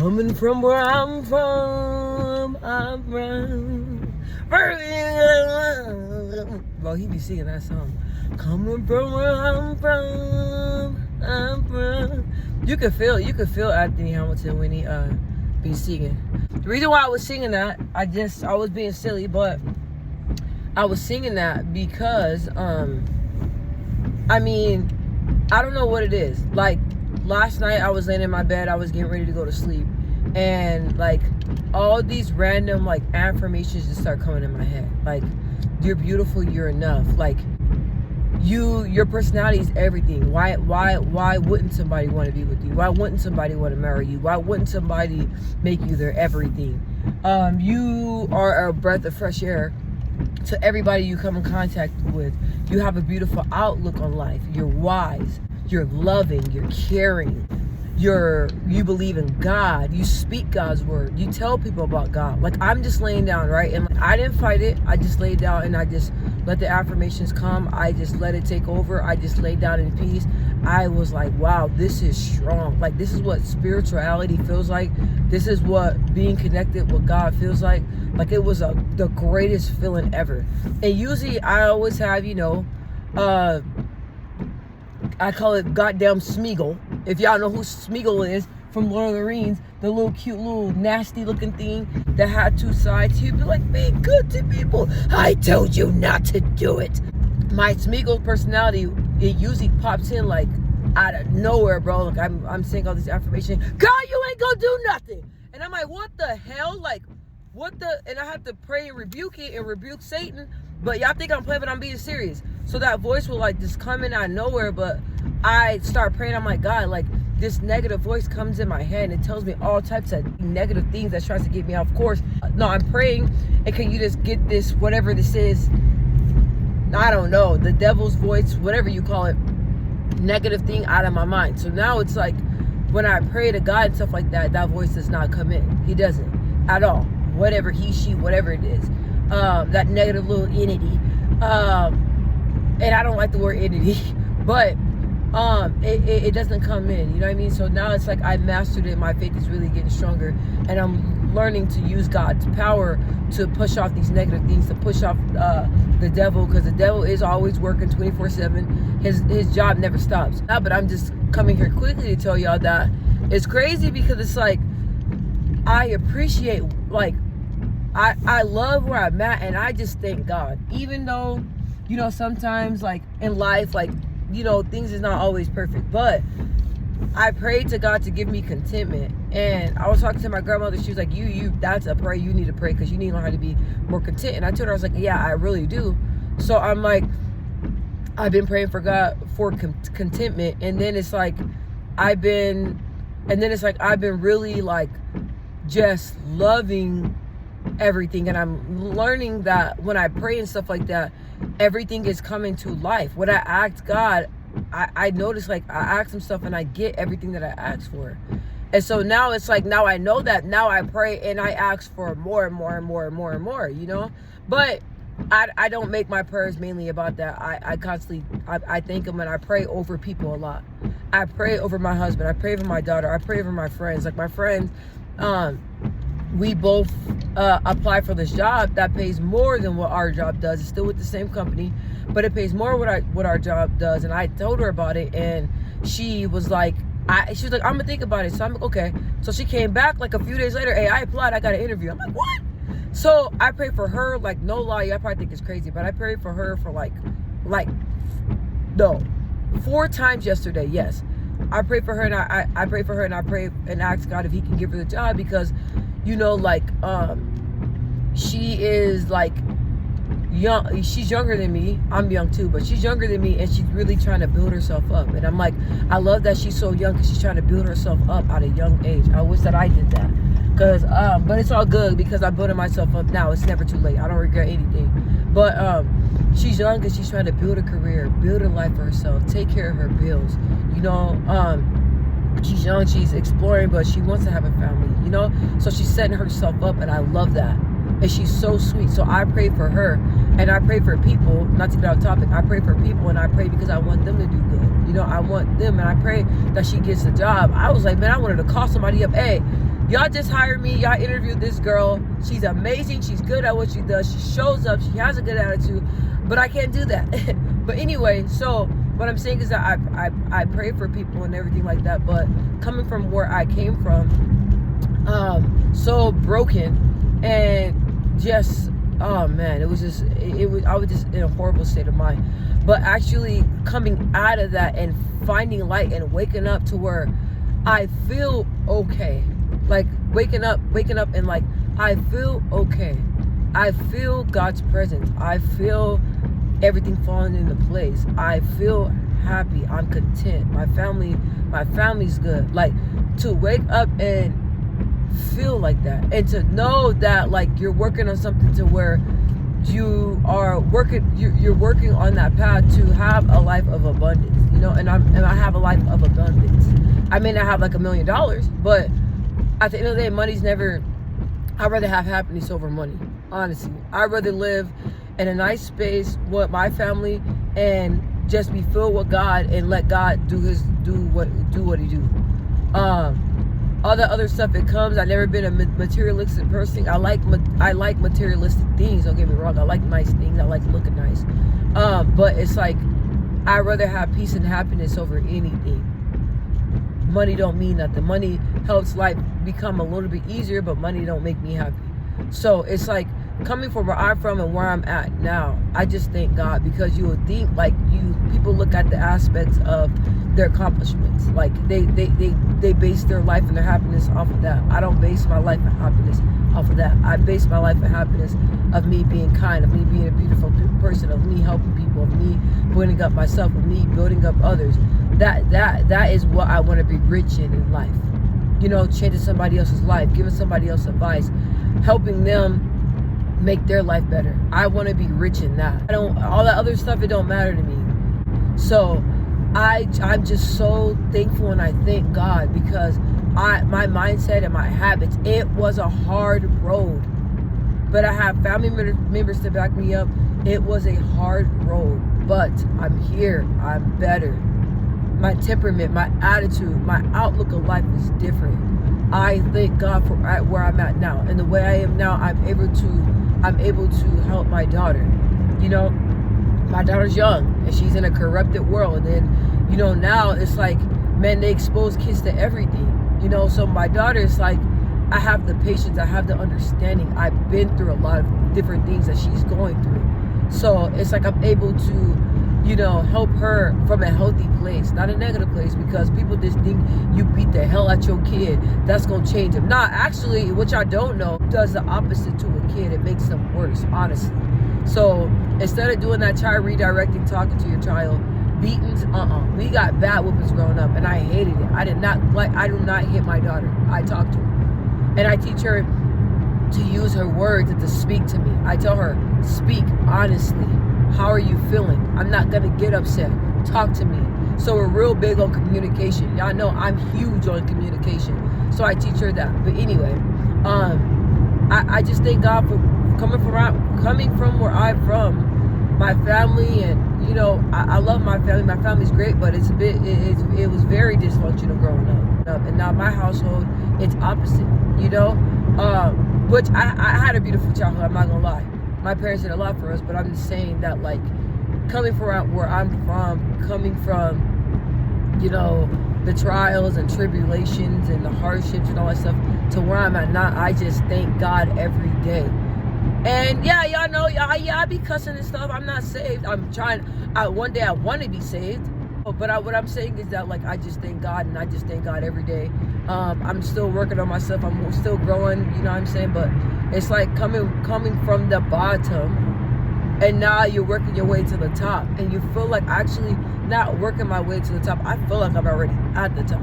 Coming from where I'm from. Bro, he be singing that song. Coming from where I'm from. You could feel Anthony Hamilton when he be singing. The reason why I was singing that, I was being silly, but I was singing that because I mean, I don't know what it is. Like, last night I was laying in my bed, I was getting ready to go to sleep, and like all these random like affirmations just start coming in my head. Like, you're beautiful, you're enough. Like, your personality is everything. Why wouldn't somebody want to be with you? Why wouldn't somebody want to marry you? Why wouldn't somebody make you their everything? You are a breath of fresh air to everybody you come in contact with. You have a beautiful outlook on life. You're wise, you're loving, you're caring, you believe in God, you speak God's word, you tell people about God. Like, I'm just laying down, right? And like, I didn't fight it. I just laid down and I just let the affirmations come. I just let it take over. I just laid down in peace. I was like, wow, this is strong. Like, this is what spirituality feels like. This is what being connected with God feels like. Like, it was the greatest feeling ever. And usually I always have, I call it goddamn Smeagol. If y'all know who Smeagol is from Lord of the Rings, the little cute little nasty looking thing that had two sides. He'd be like, be good to people. I told you not to do it. My Smeagol personality, it usually pops in like out of nowhere, bro. Like, I'm saying all this affirmation. Girl, you ain't gonna do nothing. And I'm like, what the hell? Like, and I have to pray and rebuke it and rebuke Satan. But y'all think I'm playing, but I'm being serious. So that voice will like just come in out of nowhere. But I start praying. I'm like, God, like, this negative voice comes in my head and it tells me all types of negative things that tries to get me out. Of course, no, I'm praying. And can you just get this, whatever this is, I don't know, the devil's voice, whatever you call it, negative thing out of my mind. So now it's like, when I pray to God and stuff like that, that voice does not come in. He doesn't at all. Whatever he, she, whatever it is. That negative little entity. And I don't like the word entity, but it doesn't come in, you know what I mean? So now it's like I mastered it. My faith is really getting stronger, and I'm learning to use God's power to push off these negative things, to push off the devil, because the devil is always working 24/7. His job never stops. But I'm just coming here quickly to tell y'all that it's crazy, because it's like I appreciate, like, I love where I'm at, and I just thank God. Even though, sometimes, like, in life, like, things is not always perfect, but I prayed to God to give me contentment. And I was talking to my grandmother. She was like, that's a prayer you need to pray, because you need to know how to be more content. And I told her, I was like, yeah, I really do. So I'm like, I've been praying for God for contentment. And then it's like, I've been really, like, just loving everything. And I'm learning that when I pray and stuff like that, everything is coming to life. When I ask God, I notice, like, I ask him stuff and I get everything that I ask for. And so now it's like, now I know that, now I pray and I ask for more and more and more and more and more, but I don't make my prayers mainly about that. I constantly, I thank him, and I pray over people a lot. I pray over my husband, I pray over my daughter, I pray over my friends. Like, my friends, we both apply for this job that pays more than what our job does. It's still with the same company, but it pays more what our job does. And I told her about it, and she was like, I'm gonna think about it. So I'm like, okay. So she came back like a few days later. Hey, I applied. I got an interview. I'm like, what? So I pray for her. Like, no lie, y'all probably think it's crazy, but I prayed for her for no, 4 times yesterday. Yes, I prayed for her, and I prayed for her, and I prayed and asked God if he can give her the job, because she is like young. She's younger than me. I'm young too, but she's younger than me, and she's really trying to build herself up. And I'm like, I love that she's so young, because she's trying to build herself up at a young age. I wish that I did that, because but it's all good, because I'm building myself up now. It's never too late. I don't regret anything. But she's young, and she's trying to build a career, build a life for herself, take care of her bills. She's young, she's exploring, but she wants to have a family, so she's setting herself up, and I love that. And she's so sweet. So I pray for her, and I pray for people. Not to get off topic, I pray for people, and I pray because I want them to do good. I want them, and I pray that she gets a job. I was like, man, I wanted to call somebody up. Hey, Y'all just hired me. Y'all interviewed this girl. She's amazing. She's good at what she does. She shows up. She has a good attitude. But I can't do that. But anyway, so what I'm saying is that I pray for people and everything like that. But coming from where I came from, so broken and just, oh man, it was I was just in a horrible state of mind. But actually coming out of that and finding light and waking up to where I feel okay. Like waking up and like, I feel okay. I feel God's presence. I feel everything falling into place. I feel happy. I'm content. My family's good. Like, to wake up and feel like that, and to know that like you're working on something to where you're working on that path to have a life of abundance, you know. And I have a life of abundance. I may not have like $1 million, but at the end of the day, money's never. I'd rather have happiness over money. Honestly, I'd rather live in a nice space with my family and just be filled with God and let God do what he do. All the other stuff it comes. I've never been a materialistic person. I like materialistic things. Don't get me wrong. I like nice things. I like looking nice. But it's like I'd rather have peace and happiness over anything. Money don't mean nothing. Money helps life become a little bit easier, but money don't make me happy. So it's like coming from where I'm from and where I'm at now, I just thank God, because you would think like people look at the aspects of their accomplishments. Like they base their life and their happiness off of that. I don't base my life and happiness off of that. I base my life and happiness of me being kind, of me being a beautiful person, of me helping people, of me building up myself, of me building up others. That is what I want to be rich in life. You know, changing somebody else's life, giving somebody else advice, helping them make their life better. I want to be rich in that. All that other stuff, it don't matter to me. So I'm just so thankful, and I thank God, because my mindset and my habits, it was a hard road, but I have family members to back me up. It was a hard road, but I'm here. I'm better. My temperament, my attitude, my outlook of life is different. I thank God for where I'm at now, and the way I am now. I'm able to help my daughter. You know, my daughter's young and she's in a corrupted world, and you know, now it's like, man, they expose kids to everything. You know, so my daughter is like, I have the patience, I have the understanding. I've been through a lot of different things that she's going through, so it's like I'm able to, you know, help her from a healthy place, not a negative place, because people just think you beat the hell out your kid, that's gonna change them. Nah, actually, what y'all don't know does the opposite to a kid. It makes them worse, honestly. So instead of doing that, try redirecting, talking to your child. Beatings, we got bad whoopings growing up, and I hated it. I do not hit my daughter. I talk to her, and I teach her to use her words and to speak to me. I tell her, speak honestly. How are you feeling? I'm not gonna get upset. Talk to me. So we're real big on communication. Y'all know I'm huge on communication. So I teach her that. But anyway, I just thank God for coming from where I'm from. My family, and you know, I love my family. My family's great, but it was very dysfunctional growing up. And now my household, it's opposite. You know, which I had a beautiful childhood. I'm not gonna lie. My parents did a lot for us, but I'm just saying that, like, coming from where I'm from, you know, the trials and tribulations and the hardships and all that stuff, to where I'm at now, I just thank God every day. And yeah, y'all know, I be cussing and stuff. I'm not saved. I'm trying. One day I want to be saved. But what I'm saying is that, like, I just thank God, and I just thank God every day. I'm still working on myself. I'm still growing, you know what I'm saying? But it's like coming from the bottom, and now you're working your way to the top, and you feel like actually not working my way to the top. I feel like I'm already at the top.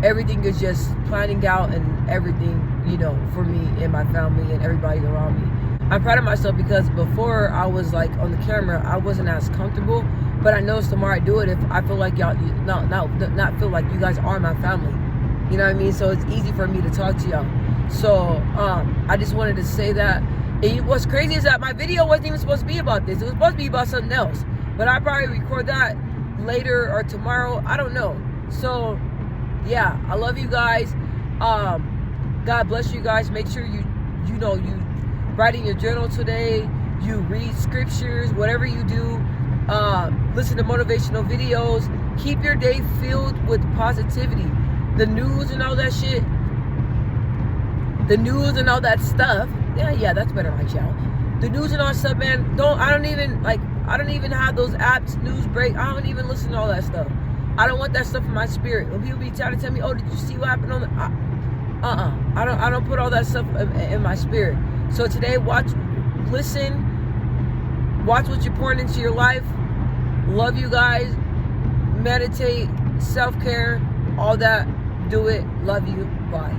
Everything is just planning out, and everything, you know, for me and my family and everybody around me. I'm proud of myself, because before I was like on the camera, I wasn't as comfortable. But I noticed the more I do it, if I feel like y'all, not feel like you guys are my family. You know what I mean? So it's easy for me to talk to y'all. So I just wanted to say that. And what's crazy is that my video wasn't even supposed to be about this. It was supposed to be about something else. But I'll probably record that later or tomorrow. I don't know. So yeah, I love you guys. God bless you guys. Make sure you write in your journal today. You read scriptures, whatever you do. Listen to motivational videos. Keep your day filled with positivity. The news and all that shit. The news and all that stuff. Yeah, that's better, my child. The news and all that stuff, man. I don't even have those apps, news break. I don't even listen to all that stuff. I don't want that stuff in my spirit. When people be trying to tell me, oh, did you see what happened on the... I don't put all that stuff in my spirit. So today, listen, watch what you're pouring into your life. Love you guys. Meditate, self-care, all that. Do it. Love you. Bye.